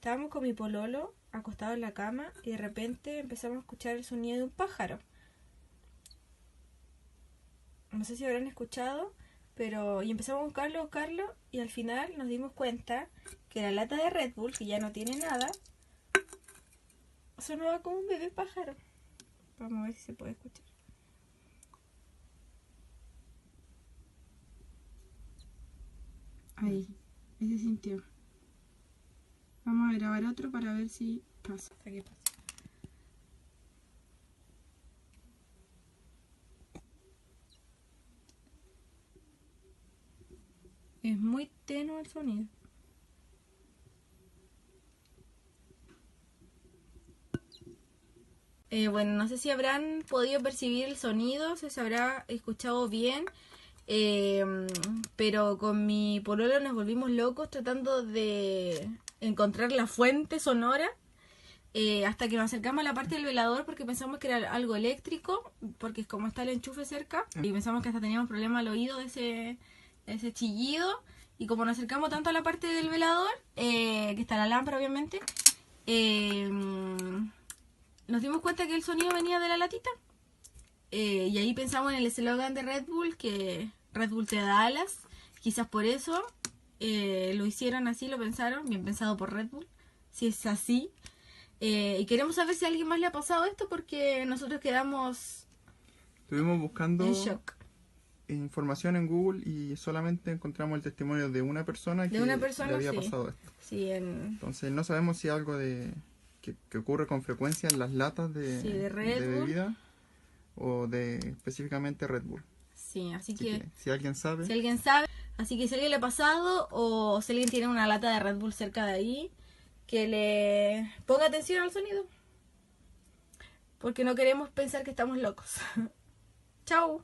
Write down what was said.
estábamos con mi pololo acostado en la cama y de repente empezamos a escuchar el sonido de un pájaro. No sé si habrán escuchado, pero y empezamos a buscarlo y al final nos dimos cuenta que la lata de Red Bull, que ya no tiene nada, sonaba como un bebé pájaro. Vamos a ver si se puede escuchar. Ahí, ese sintió. Vamos a grabar otro para ver si pasa. ¿Qué pasa? Es muy tenue el sonido. Bueno, no sé si habrán podido percibir el sonido, si se habrá escuchado bien, pero con mi pololo nos volvimos locos tratando de encontrar la fuente sonora, hasta que nos acercamos a la parte del velador porque pensamos que era algo eléctrico, porque como está el enchufe cerca, y pensamos que hasta teníamos problema al oído de ese chillido, y como nos acercamos tanto a la parte del velador, que está la lámpara obviamente, nos dimos cuenta que el sonido venía de la latita. Y ahí pensamos en el eslogan de Red Bull, que Red Bull te da alas. Quizás por eso lo hicieron así, lo pensaron. Bien pensado por Red Bull, si es así. Y queremos saber si a alguien más le ha pasado esto, porque nosotros quedamos Estuvimos buscando en shock. información en Google y solamente encontramos el testimonio de una persona que le había Sí. pasado esto. Sí, Entonces no sabemos si es algo que ocurre con frecuencia en las latas de Red Bull. bebida o de específicamente Red Bull. Sí, así que si alguien sabe. Así que si a alguien le ha pasado o si alguien tiene una lata de Red Bull cerca de ahí, que le ponga atención al sonido. Porque no queremos pensar que estamos locos. Chao.